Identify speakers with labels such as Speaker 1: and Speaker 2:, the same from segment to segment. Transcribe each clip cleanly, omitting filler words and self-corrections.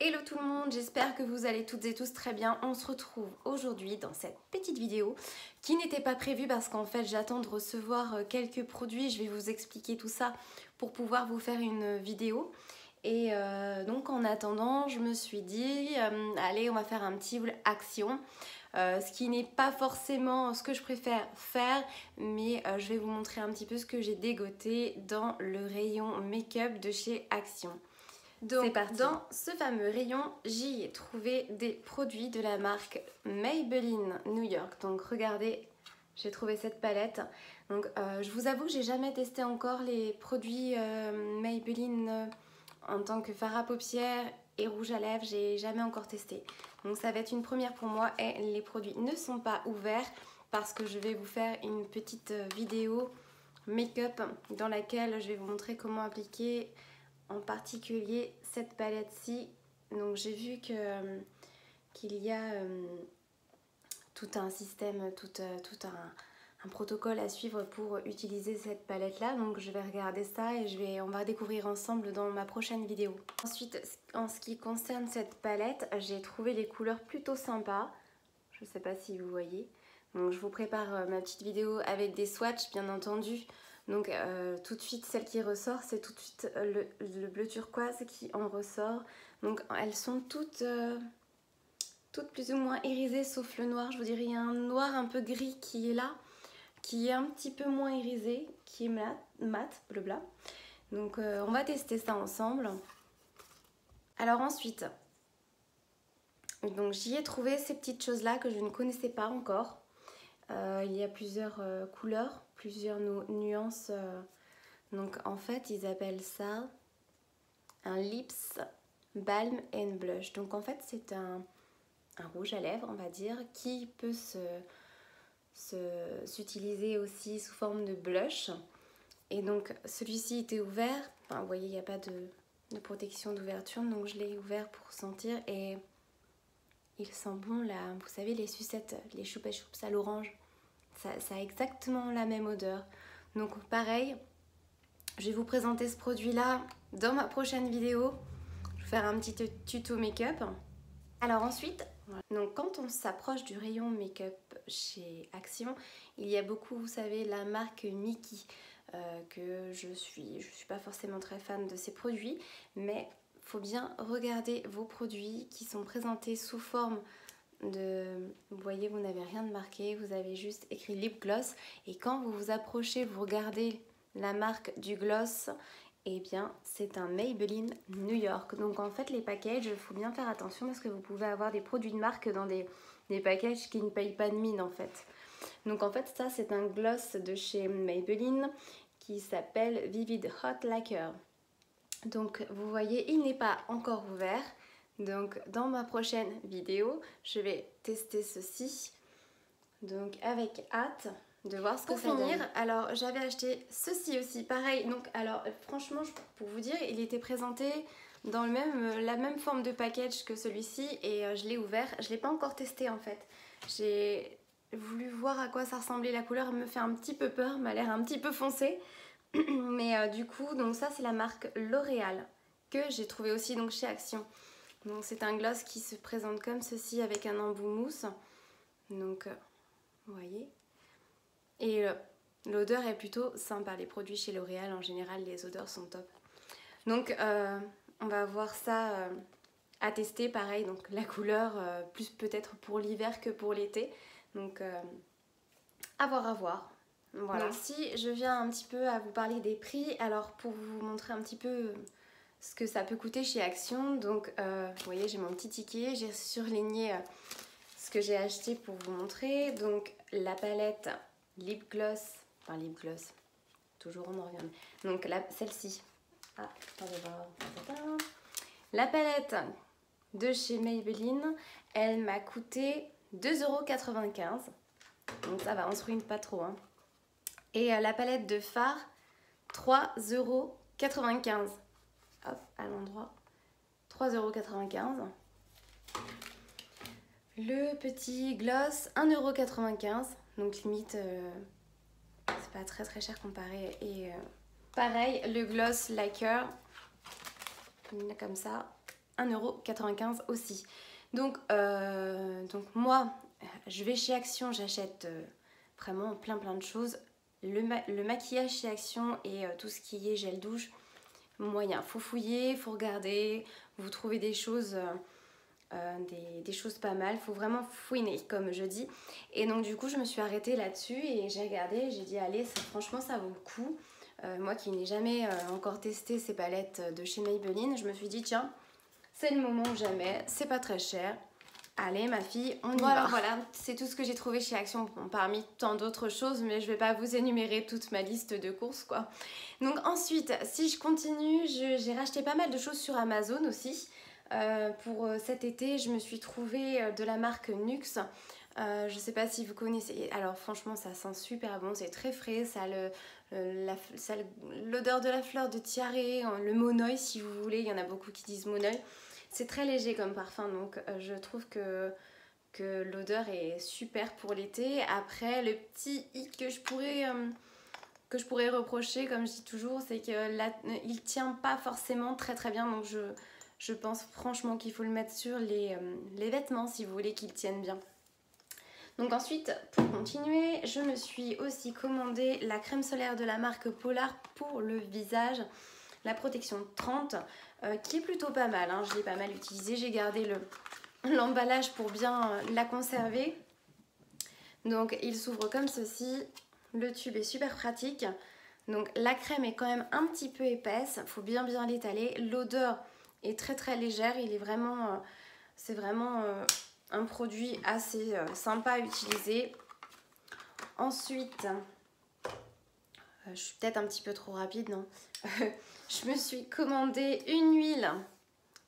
Speaker 1: Hello tout le monde, j'espère que vous allez toutes et tous très bien. On se retrouve aujourd'hui dans cette petite vidéo qui n'était pas prévue parce qu'en fait j'attends de recevoir quelques produits. Je vais vous expliquer tout ça pour pouvoir vous faire une vidéo. Et donc en attendant, je me suis dit, allez, on va faire un petit action. Ce qui n'est pas forcément ce que je préfère faire, mais je vais vous montrer un petit peu ce que j'ai dégoté dans le rayon make-up de chez Action. Donc dans ce fameux rayon, j'y ai trouvé des produits de la marque Maybelline New York. Donc regardez, j'ai trouvé cette palette. Donc je vous avoue que j'ai jamais testé encore les produits Maybelline en tant que fard à paupières et rouge à lèvres, j'ai jamais encore testé. Donc ça va être une première pour moi et les produits ne sont pas ouverts parce que je vais vous faire une petite vidéo make-up dans laquelle je vais vous montrer comment appliquer en particulier cette palette-ci. Donc j'ai vu qu'il y a tout un système, tout un protocole à suivre pour utiliser cette palette-là. Donc je vais regarder ça et on va découvrir ensemble dans ma prochaine vidéo. Ensuite, en ce qui concerne cette palette, j'ai trouvé les couleurs plutôt sympas. Je ne sais pas si vous voyez. Donc je vous prépare ma petite vidéo avec des swatchs, bien entendu. Donc tout de suite, celle qui ressort, c'est tout de suite le bleu turquoise qui en ressort. Donc elles sont toutes plus ou moins irisées, sauf le noir. Je vous dirais, il y a un noir un peu gris qui est là, qui est un petit peu moins irisé, qui est mat, bleu-blanc. Donc on va tester ça ensemble. Alors ensuite, donc j'y ai trouvé ces petites choses-là que je ne connaissais pas encore. Il y a plusieurs couleurs, plusieurs nuances. Donc en fait, ils appellent ça un Lips Balm and Blush. Donc en fait, c'est un rouge à lèvres, on va dire, qui peut s'utiliser aussi sous forme de blush. Et donc celui-ci était ouvert. Enfin, vous voyez, il n'y a pas de protection d'ouverture, donc je l'ai ouvert pour sentir et il sent bon là. Vous savez, les sucettes, les choupa choups à l'orange. Ça a exactement la même odeur. Donc pareil, je vais vous présenter ce produit là dans ma prochaine vidéo. Je vais faire un petit tuto make-up. Alors ensuite, donc quand on s'approche du rayon make-up chez Action, il y a beaucoup, vous savez, la marque Mickey, que je suis pas forcément très fan de ces produits, mais il faut bien regarder vos produits qui sont présentés sous forme vous voyez, vous n'avez rien de marqué, vous avez juste écrit lip gloss, et quand vous vous approchez, vous regardez la marque du gloss, et bien c'est un Maybelline New York. Donc en fait les packages, il faut bien faire attention parce que vous pouvez avoir des produits de marque dans des packages qui ne payent pas de mine en fait. Donc en fait ça c'est un gloss de chez Maybelline qui s'appelle Vivid Hot Lacquer. Donc vous voyez, il n'est pas encore ouvert. Donc dans ma prochaine vidéo, je vais tester ceci. Donc avec hâte de voir ce que ça donne. Pour finir, alors j'avais acheté ceci aussi, pareil. Donc alors franchement, pour vous dire, il était présenté dans la même forme de package que celui-ci et je l'ai ouvert. Je l'ai pas encore testé en fait. J'ai voulu voir à quoi ça ressemblait la couleur. Elle me fait un petit peu peur, m'a l'air un petit peu foncé. Mais du coup, donc ça c'est la marque L'Oréal que j'ai trouvé aussi donc chez Action. Donc c'est un gloss qui se présente comme ceci avec un embout mousse. Donc vous voyez. Et l'odeur est plutôt sympa. Les produits chez L'Oréal en général, les odeurs sont top. Donc on va voir ça à tester. Pareil, donc la couleur plus peut-être pour l'hiver que pour l'été. Donc à voir. Voilà. Donc si je viens un petit peu à vous parler des prix, alors pour vous montrer un petit peu ce que ça peut coûter chez Action, donc vous voyez j'ai mon petit ticket, j'ai surligné ce que j'ai acheté pour vous montrer. Donc la palette lip gloss, toujours on en revient. Donc celle-ci, attendez voir. La palette de chez Maybelline, elle m'a coûté 2,95 €. Donc ça va, on se ruine pas trop hein. Et la palette de fard, 3,95 €. Hop, à l'endroit, 3,95 €. Le petit gloss, 1,95 €. Donc limite, c'est pas très cher comparé. Et pareil, le gloss lacquer, comme ça, 1,95 € aussi. Donc moi, je vais chez Action, j'achète vraiment plein de choses. Le maquillage chez Action et tout ce qui est gel douche, moyen. Faut fouiller, faut regarder, vous trouvez des choses, des choses pas mal. Faut vraiment fouiner, comme je dis. Et donc du coup, je me suis arrêtée là-dessus et j'ai regardé. J'ai dit, allez, franchement, ça vaut le coup. Moi qui n'ai jamais encore testé ces palettes de chez Maybelline, je me suis dit, tiens, c'est le moment ou jamais, c'est pas très cher. Allez ma fille, on y va. Voilà, c'est tout ce que j'ai trouvé chez Action, parmi tant d'autres choses, mais je vais pas vous énumérer toute ma liste de courses quoi. Donc ensuite, si je continue, j'ai racheté pas mal de choses sur Amazon aussi. Pour cet été, je me suis trouvé de la marque Nuxe. Je sais pas si vous connaissez, alors franchement ça sent super bon, c'est très frais, ça a l'odeur de la fleur de tiare, le monoeil si vous voulez, il y en a beaucoup qui disent monoeil. C'est très léger comme parfum, donc je trouve que l'odeur est super pour l'été. Après, le petit hic que je pourrais reprocher, comme je dis toujours, c'est qu'il tient pas forcément très bien, donc je pense franchement qu'il faut le mettre sur les vêtements si vous voulez qu'ils tiennent bien. Donc ensuite, pour continuer, je me suis aussi commandé la crème solaire de la marque Polar pour le visage, la protection 30, qui est plutôt pas mal, hein. Je l'ai pas mal utilisée, j'ai gardé l'emballage pour bien la conserver. Donc il s'ouvre comme ceci, le tube est super pratique. Donc la crème est quand même un petit peu épaisse, il faut bien l'étaler. L'odeur est très légère, c'est vraiment un produit assez sympa à utiliser. Ensuite, je suis peut-être un petit peu trop rapide, non? Je me suis commandé une huile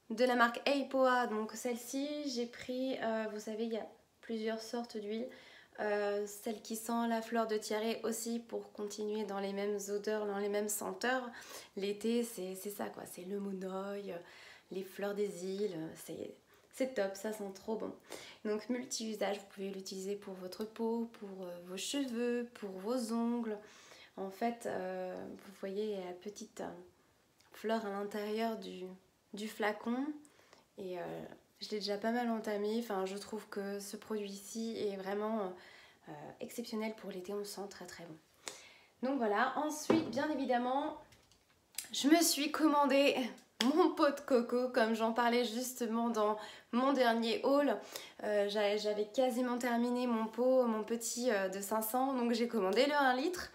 Speaker 1: de la marque Eipoa. Donc celle-ci, j'ai pris, vous savez, il y a plusieurs sortes d'huile. Celle qui sent la fleur de tiare aussi pour continuer dans les mêmes odeurs, dans les mêmes senteurs. L'été, c'est ça quoi, c'est le monoeil, les fleurs des îles, c'est top, ça sent trop bon. Donc multi-usage, vous pouvez l'utiliser pour votre peau, pour vos cheveux, pour vos ongles. En fait, vous voyez la petite fleur à l'intérieur du flacon et je l'ai déjà pas mal entamé. Enfin, je trouve que ce produit-ci est vraiment exceptionnel pour l'été, on le sent très bon. Donc voilà, ensuite, bien évidemment, je me suis commandé mon pot de coco, comme j'en parlais justement dans mon dernier haul. J'avais quasiment terminé mon pot, mon petit de 500, donc j'ai commandé le 1 litre.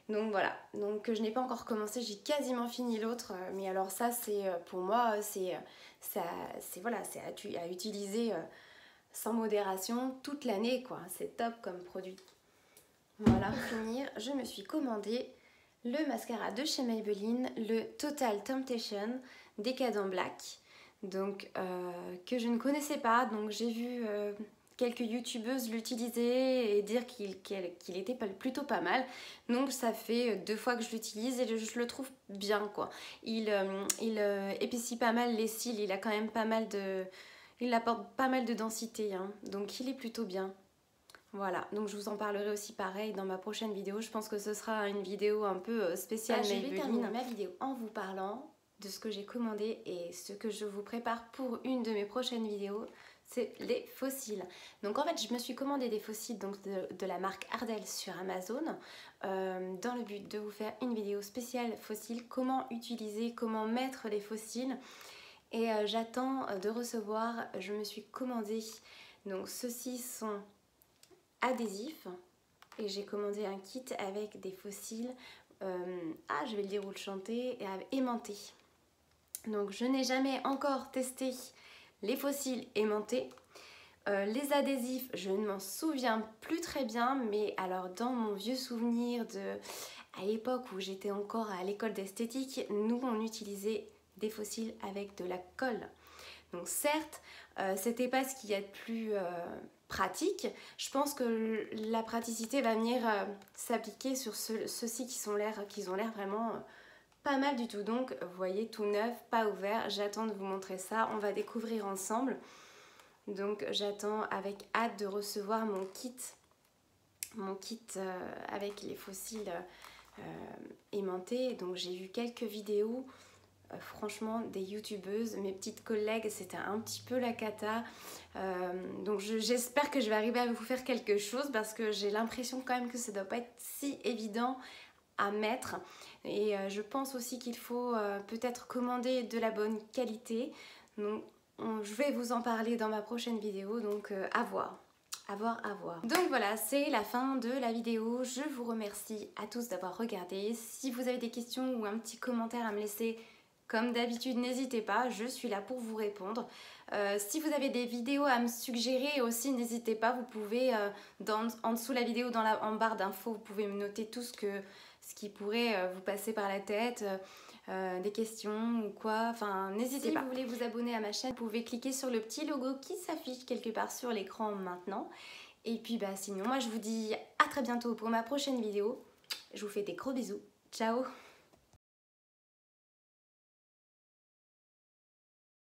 Speaker 1: Donc voilà, donc je n'ai pas encore commencé, j'ai quasiment fini l'autre, mais alors ça c'est pour moi c'est à utiliser sans modération toute l'année quoi, c'est top comme produit. Voilà, pour finir, je me suis commandé le mascara de chez Maybelline, le Total Temptation Decadent Black, donc que je ne connaissais pas, donc j'ai vu quelques youtubeuses l'utiliser et dire qu'il était plutôt pas mal. Donc ça fait 2 fois que je l'utilise et je le trouve bien quoi. Il épaissit pas mal les cils, il a quand même pas mal de... Il apporte pas mal de densité, hein, donc il est plutôt bien. Voilà, donc je vous en parlerai aussi pareil dans ma prochaine vidéo. Je pense que ce sera une vidéo un peu spéciale Maybelline. Je vais terminer ma vidéo en vous parlant de ce que j'ai commandé et ce que je vous prépare pour une de mes prochaines vidéos. C'est les fossiles. Donc en fait je me suis commandé des fossiles donc de la marque Ardell sur Amazon dans le but de vous faire une vidéo spéciale fossiles, comment utiliser, comment mettre les fossiles. Et j'attends de recevoir, je me suis commandé, donc ceux-ci sont adhésifs et j'ai commandé un kit avec des fossiles, je vais le dire ou le chanter, aimantés. Donc je n'ai jamais encore testé les fossiles aimantés. Les adhésifs, je ne m'en souviens plus très bien, mais alors dans mon vieux souvenir à l'époque où j'étais encore à l'école d'esthétique, nous on utilisait des fossiles avec de la colle. Donc certes, c'était pas ce qu'il y a de plus pratique. Je pense que la praticité va venir s'appliquer sur ceux-ci qui ont l'air vraiment pas mal du tout. Donc vous voyez, tout neuf, pas ouvert, j'attends de vous montrer ça, on va découvrir ensemble. Donc j'attends avec hâte de recevoir mon kit avec les fossiles aimantés. Donc j'ai vu quelques vidéos franchement, des youtubeuses, mes petites collègues, c'était un petit peu la cata. Donc j'espère que je vais arriver à vous faire quelque chose parce que j'ai l'impression quand même que ça doit pas être si évident à mettre. Et je pense aussi qu'il faut peut-être commander de la bonne qualité. Donc je vais vous en parler dans ma prochaine vidéo, donc à voir. À voir, à voir. Donc voilà, c'est la fin de la vidéo. Je vous remercie à tous d'avoir regardé. Si vous avez des questions ou un petit commentaire à me laisser, comme d'habitude, n'hésitez pas, je suis là pour vous répondre. Si vous avez des vidéos à me suggérer aussi, n'hésitez pas, vous pouvez, en dessous de la vidéo, en barre d'infos, vous pouvez me noter tout ce qui pourrait vous passer par la tête, des questions ou quoi, enfin n'hésitez pas. Si vous voulez vous abonner à ma chaîne, vous pouvez cliquer sur le petit logo qui s'affiche quelque part sur l'écran maintenant. Et puis bah sinon, moi je vous dis à très bientôt pour ma prochaine vidéo. Je vous fais des gros bisous. Ciao!